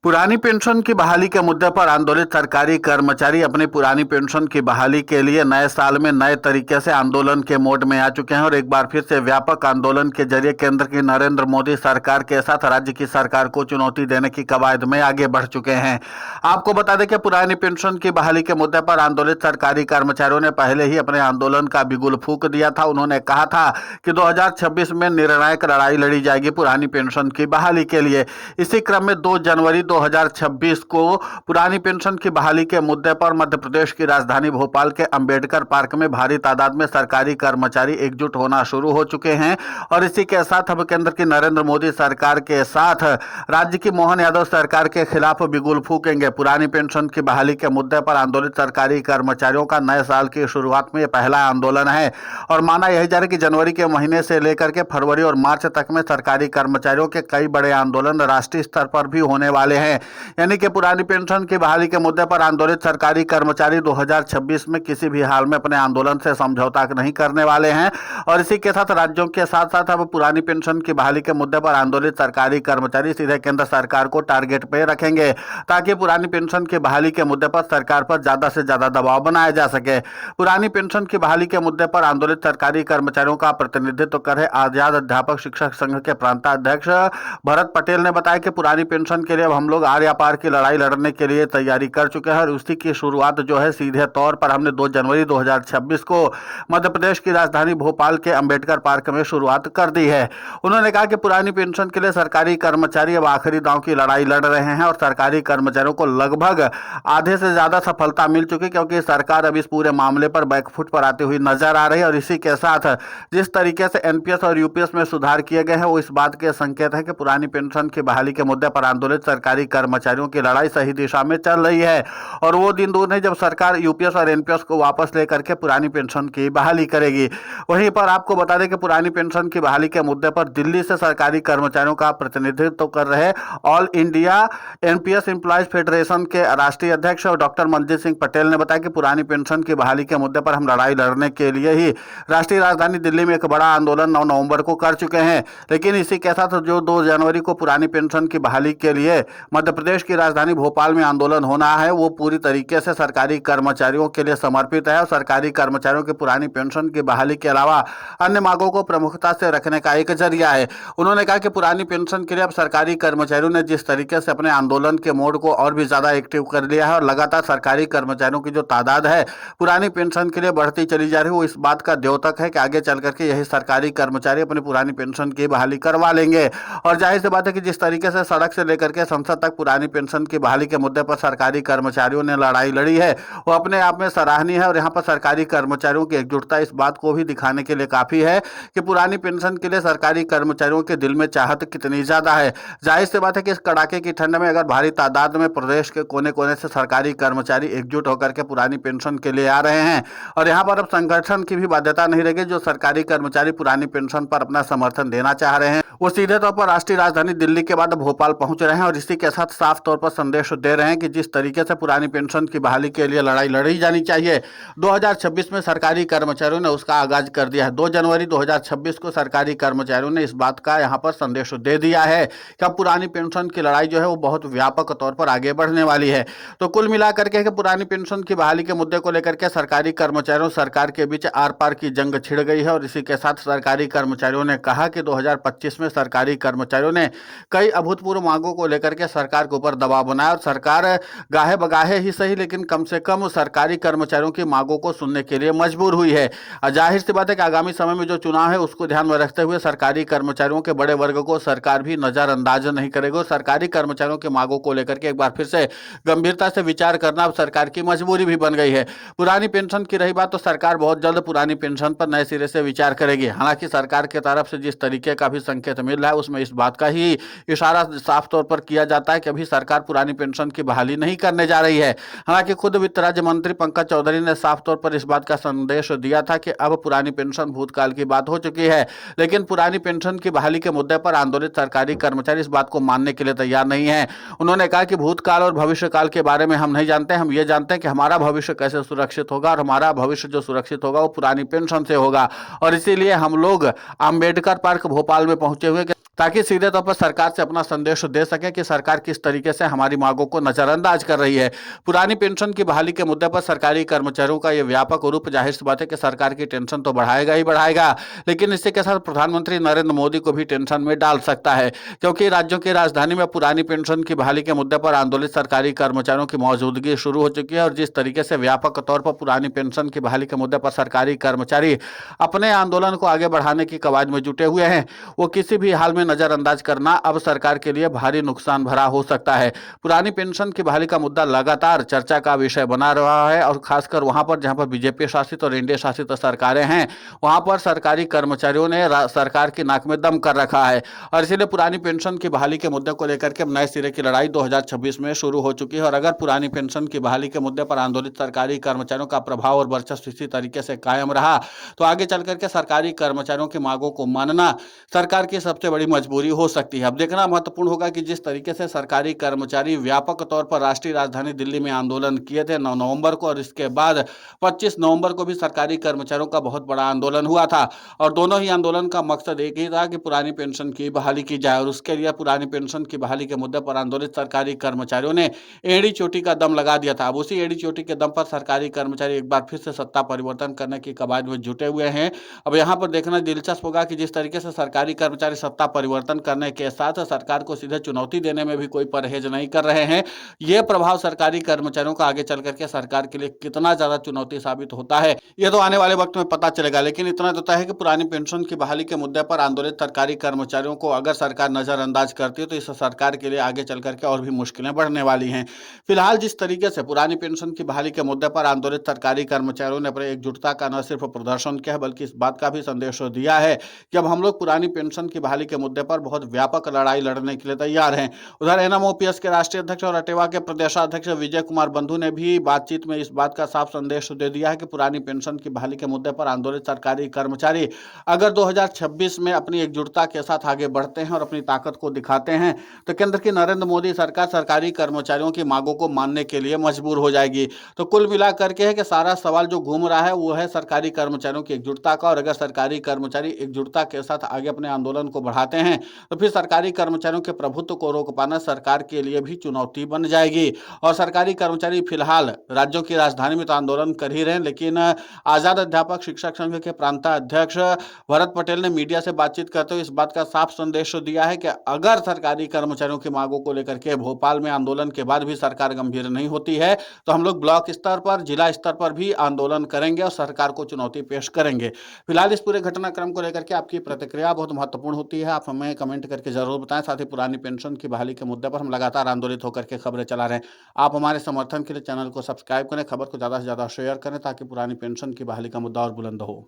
पुरानी पेंशन की बहाली के मुद्दे पर आंदोलित सरकारी कर्मचारी अपनी पुरानी पेंशन की बहाली के लिए नए साल में नए तरीके से आंदोलन के मोड में आ चुके हैं और एक बार फिर से व्यापक आंदोलन के जरिए केंद्र की नरेंद्र मोदी सरकार के साथ राज्य की सरकार को चुनौती देने की कवायद में आगे बढ़ चुके हैं। आपको बता दें कि पुरानी पेंशन की बहाली के मुद्दे पर आंदोलित सरकारी कर्मचारियों ने पहले ही अपने आंदोलन का बिगुल फूंक दिया था। उन्होंने कहा था कि 2026 में निर्णायक लड़ाई लड़ी जाएगी पुरानी पेंशन की बहाली के लिए। इसी क्रम में 2 जनवरी 2026 को पुरानी पेंशन की बहाली के मुद्दे पर मध्य प्रदेश की राजधानी भोपाल के अंबेडकर पार्क में भारी तादाद में सरकारी कर्मचारी एकजुट होना शुरू हो चुके हैं और इसी के साथ अब केंद्र की नरेंद्र मोदी सरकार के साथ राज्य की मोहन यादव सरकार के खिलाफ बिगुल फूकेंगे। पुरानी पेंशन की बहाली के मुद्दे पर आंदोलित सरकारी कर्मचारियों का नए साल की शुरुआत में पहला आंदोलन है और माना यही जा रहा है कि जनवरी के महीने से लेकर के फरवरी और मार्च तक में सरकारी कर्मचारियों के कई बड़े आंदोलन राष्ट्रीय स्तर पर भी होने वाले हैं। यानी कि पुरानी पेंशन की बहाली के मुद्दे पर आंदोलित सरकारी कर्मचारी 2026 में किसी भी हाल में अपने आंदोलन से समझौता नहीं करने वाले हैं और इसी के साथ राज्यों के साथ साथ अब पुरानी पेंशन की बहाली के मुद्दे पर आंदोलित सरकारी कर्मचारी सीधे केंद्र सरकार को टारगेट पे रखेंगे ताकि पुरानी पेंशन की बहाली के मुद्दे पर सरकार पर ज्यादा से ज्यादा दबाव बनाया जा सके। पुरानी पेंशन की बहाली के मुद्दे पर आंदोलित सरकारी कर्मचारियों का प्रतिनिधित्व कर रहे आजाद अध्यापक शिक्षक संघ के प्रांताध्यक्ष भरत पटेल ने बताया कि पुरानी पेंशन के लिए अब हम लोग आर या पार की लड़ाई लड़ने के लिए तैयारी कर चुके हैं और उसी की शुरुआत जो है सीधे तौर पर हमने 2 जनवरी 2026 को मध्य प्रदेश की राजधानी भोपाल के अंबेडकर पार्क में शुरुआत कर दी है। उन्होंने कहा कि पुरानी पेंशन के लिए सरकारी कर्मचारी अब आखिरी दांव की लड़ाई लड़ रहे हैं और सरकारी कर्मचारियों को लगभग आधे से ज्यादा सफलता मिल चुकी क्योंकि सरकार अब इस पूरे मामले पर बैकफुट पर आती हुई नजर आ रही है और इसी के साथ जिस तरीके से एनपीएस और यूपीएस में सुधार किए गए हैं वो इस बात के संकेत है कि पुरानी पेंशन की बहाली के मुद्दे पर आंदोलित सरकारी कर्मचारियों की लड़ाई सही दिशा में चल रही है और वो दिन दूर नहीं जब सरकार यूपीएस और एनपीएस को वापस लेकर के पुरानी पेंशन की बहाली करेगी। वहीं पर आपको बता दें कि पुरानी पेंशन की बहाली के मुद्दे पर दिल्ली से सरकारी कर्मचारियों का प्रतिनिधित्व कर रहे all India NPS employees federation के राष्ट्रीय अध्यक्ष डॉक्टर मनजीत सिंह पटेल ने बताया कि पुरानी पेंशन की बहाली के मुद्दे पर हम लड़ाई लड़ने के लिए ही राष्ट्रीय राजधानी दिल्ली में एक बड़ा आंदोलन 9 नवंबर को कर चुके हैं, लेकिन इसी के साथ जो 2 जनवरी को पुरानी पेंशन की बहाली के लिए मध्य प्रदेश की राजधानी भोपाल में आंदोलन होना है वो पूरी तरीके से सरकारी कर्मचारियों के लिए समर्पित है और सरकारी कर्मचारियों की पुरानी पेंशन की बहाली के अलावा अन्य मांगों को प्रमुखता से रखने का एक जरिया है। उन्होंने कहा कि पुरानी पेंशन के लिए अब सरकारी कर्मचारियों ने जिस तरीके से अपने आंदोलन के मोड को और भी ज्यादा एक्टिव कर लिया है और लगातार सरकारी कर्मचारियों की जो तादाद है पुरानी पेंशन के लिए बढ़ती चली जा रही है वो इस बात का द्योतक है कि आगे चल करके यही सरकारी कर्मचारी अपनी पुरानी पेंशन की बहाली करवा लेंगे और जाहिर सी बात है कि जिस तरीके से सड़क से लेकर के संसद तक पुरानी पेंशन की बहाली के मुद्दे पर सरकारी कर्मचारियों ने लड़ाई लड़ी है वो अपने आप में सराहनीय है और यहाँ पर सरकारी कर्मचारियों की एकजुटता इस बात को भी दिखाने के लिए काफी है कि पुरानी पेंशन के लिए सरकारी कर्मचारियों के दिल में चाहत कितनी ज्यादा है। जाहिर सी बात है कि इस कड़ाके की ठंड में अगर भारी तादाद में प्रदेश के कोने कोने से सरकारी कर्मचारी एकजुट होकर के पुरानी पेंशन के लिए आ रहे हैं और यहाँ पर अब संगठन की भी बाध्यता नहीं रहेगी। जो सरकारी कर्मचारी पुरानी पेंशन पर अपना समर्थन देना चाह रहे हैं वो सीधे तौर पर राष्ट्रीय राजधानी दिल्ली के बाद भोपाल पहुंच रहे हैं और इसी के साथ साफ तौर पर संदेश दे रहे हैं कि जिस तरीके से पुरानी पेंशन की बहाली के लिए लड़ाई लड़ी जानी चाहिए 2026 में सरकारी कर्मचारियों ने उसका आगाज कर दिया है। 2 जनवरी 2026 को सरकारी कर्मचारियों ने इस बात का यहाँ पर संदेश दे दिया है कि अब पुरानी पेंशन की लड़ाई जो है वो बहुत व्यापक तौर पर आगे बढ़ने वाली है। तो कुल मिलाकर के पुरानी पेंशन की बहाली के मुद्दे को लेकर के सरकारी कर्मचारियों सरकार के बीच आर पार की जंग छिड़ गई है और इसी के साथ सरकारी कर्मचारियों ने कहा कि 2025 में सरकारी कर्मचारियों ने कई अभूतपूर्व मांगों को लेकर के सरकार के ऊपर दबाव बनाया और सरकार गाहे बगाहे ही सही लेकिन कम से कम सरकारी कर्मचारियों की मांगों को सुनने के लिए मजबूर हुई है। जाहिर सी बात है कि आगामी समय में जो चुनाव है उसको ध्यान में रखते हुए सरकारी कर्मचारियों के बड़े वर्ग को सरकार भी नजरअंदाज नहीं करेगी। सरकारी कर्मचारियों की मांगों को लेकर के एक बार फिर से गंभीरता से विचार करना अब सरकार की मजबूरी भी बन गई है। पुरानी पेंशन की रही बात तो सरकार बहुत जल्द पुरानी पेंशन पर नए सिरे से विचार करेगी। हालांकि सरकार की तरफ से जिस तरीके का भी संकेत मिल रहा है उसमें इस बात का ही इशारा साफ तौर पर किया जाता है कि अभी सरकार पुरानी पेंशन की बहाली नहीं करने जा रही है। हालांकि खुद वित्त राज्य मंत्री पंकज चौधरी ने साफ तौर पर इस बात का संदेश दिया था कि अब पुरानी पेंशन भूतकाल की बात हो चुकी है, लेकिन पुरानी पेंशन की बहाली के मुद्दे पर आंदोलित सरकारी कर्मचारी इस बात को मानने के लिए तैयार नहीं है। उन्होंने कहा कि भूतकाल और भविष्य काल के बारे में हम नहीं जानते, हम ये जानते हैं कि हमारा भविष्य कैसे सुरक्षित होगा और हमारा भविष्य जो सुरक्षित होगा वो पुरानी पेंशन से होगा और इसीलिए हम लोग अंबेडकर पार्क भोपाल में पहुंचे हुए ताकि सीधे तौर पर सरकार से अपना संदेश दे सके कि सरकार किस तरीके से हमारी मांगों को नजरअंदाज कर रही है। पुरानी पेंशन की बहाली के मुद्दे पर सरकारी कर्मचारियों का यह व्यापक रूप जाहिर सी बात है कि सरकार की टेंशन तो बढ़ाएगा ही बढ़ाएगा, लेकिन इससे के साथ प्रधानमंत्री नरेंद्र मोदी को भी टेंशन में डाल सकता है, क्योंकि राज्यों की राजधानी में पुरानी पेंशन की बहाली के मुद्दे पर आंदोलित सरकारी कर्मचारियों की मौजूदगी शुरू हो चुकी है। और जिस तरीके से व्यापक तौर पर पुरानी पेंशन की बहाली के मुद्दे पर सरकारी कर्मचारी अपने आंदोलन को आगे बढ़ाने की कवायद में जुटे हुए हैं, वो किसी भी हाल में नजरअंदाज करना अब सरकार के लिए भारी नुकसान भरा हो सकता है। पुरानी पेंशन की बहाली का मुद्दा लगातार चर्चा का विषय बना रहा है, और खासकर वहां पर जहां पर बीजेपी शासित और एनडीए शासित सरकारें हैं, वहां पर सरकारी कर्मचारियों ने सरकार की नाक में दम कर रखा है। और इसीलिए पुरानी पेंशन की बहाली के मुद्दे को लेकर के नए सिरे की लड़ाई 2026 में शुरू हो चुकी है। और अगर पुरानी पेंशन की बहाली के मुद्दे पर आंदोलित सरकारी कर्मचारियों का प्रभाव और वर्चस्व इसी तरीके से कायम रहा, तो आगे चल करके सरकारी कर्मचारियों की मांगों को मानना सरकार की सबसे बड़ी मजबूरी हो सकती है। अब देखना महत्वपूर्ण होगा कि जिस तरीके से सरकारी कर्मचारी व्यापक तौर पर राष्ट्रीय राजधानी दिल्ली में आंदोलन किए थे 9 नवंबर को, और इसके बाद 25 नवंबर को भी सरकारी कर्मचारियों का बहुत बड़ा आंदोलन हुआ था, और दोनों ही आंदोलन का मकसद एक ही था कि पुरानी पेंशन की बहाली की जाए। और उसके लिए पुरानी पेंशन की बहाली के मुद्दे पर आंदोलित सरकारी कर्मचारियों ने एड़ी चोटी का दम लगा दिया था। अब उसी एड़ी चोटी के दम पर सरकारी कर्मचारी एक बार फिर से सत्ता परिवर्तन करने की कवायद में जुटे हुए हैं। अब यहाँ पर देखना दिलचस्प होगा कि जिस तरीके से सरकारी कर्मचारी सत्ता परिवर्तन करने के साथ सरकार को सीधे चुनौती देने में भी कोई परहेज नहीं कर रहे हैं, यह प्रभाव सरकारी कर्मचारियों का आगे चल करके सरकार के लिए कितना ज्यादा चुनौती साबित होता है, यह तो आने वाले वक्त में पता चलेगा। लेकिन इतना तो तय है कि पुरानी पेंशन की बहाली के मुद्दे पर आंदोलित सरकारी कर्मचारियों को अगर सरकार नजरअंदाज करती है, तो इस सरकार के लिए आगे चल करके और भी मुश्किलें बढ़ने वाली हैं। फिलहाल जिस तरीके से पुरानी पेंशन की बहाली के मुद्दे पर आंदोलित सरकारी कर्मचारियों ने अपने एकजुटता का न सिर्फ प्रदर्शन किया, बल्कि इस बात का भी संदेश दिया है कि अब हम लोग पुरानी पेंशन की बहाली के मुद्दे पर बहुत व्यापक लड़ाई लड़ने के लिए तैयार हैं। उधर एनएमओपीएस के राष्ट्रीय अध्यक्ष और अटेवा के प्रदेशाध्यक्ष विजय कुमार बंधु ने भी बातचीत में इस बात का साफ संदेश दे दिया है कि पुरानी पेंशन की बहाली के मुद्दे पर आंदोलित सरकारी कर्मचारी अगर 2026 में अपनी एकजुटता के साथ आगे बढ़ते हैं और अपनी ताकत को दिखाते हैं, तो केंद्र की नरेंद्र मोदी सरकार सरकारी कर्मचारियों की मांगों को मानने के लिए मजबूर हो जाएगी। तो कुल मिलाकर के है कि सारा सवाल जो घूम रहा है वो है सरकारी कर्मचारियों की एकजुटता का, और अगर सरकारी कर्मचारी एकजुटता के साथ आगे अपने आंदोलन को बढ़ाते हैं, तो फिर सरकारी कर्मचारियों के प्रभुत्व को रोक पाना सरकार के लिए भी चुनौती बन जाएगी। और सरकारी कर्मचारी फिलहाल राज्यों की राजधानी में तो आंदोलन कर ही रहे हैं, लेकिन आजाद अध्यापक शिक्षक संघ के प्रांताध्यक्ष भरत पटेल ने मीडिया से बातचीत करते हुए इस बात का साफ संदेश दिया है कि अगर सरकारी कर्मचारियों की मांगों को लेकर के भोपाल में आंदोलन के बाद भी सरकार गंभीर नहीं होती है, तो हम लोग ब्लॉक स्तर पर, जिला स्तर पर भी आंदोलन करेंगे और सरकार को चुनौती पेश करेंगे। फिलहाल इस पूरे घटनाक्रम को लेकर के आपकी प्रतिक्रिया बहुत महत्वपूर्ण होती है, आप हमें कमेंट करके जरूर बताएं। साथ ही पुरानी पेंशन की बहाली के मुद्दे पर हम लगातार आंदोलित होकर के खबरें चला रहे हैं। आप हमारे समर्थन के लिए चैनल को सब्सक्राइब करें, खबर को ज्यादा से ज्यादा शेयर करें, ताकि पुरानी पेंशन की बहाली का मुद्दा और बुलंद हो।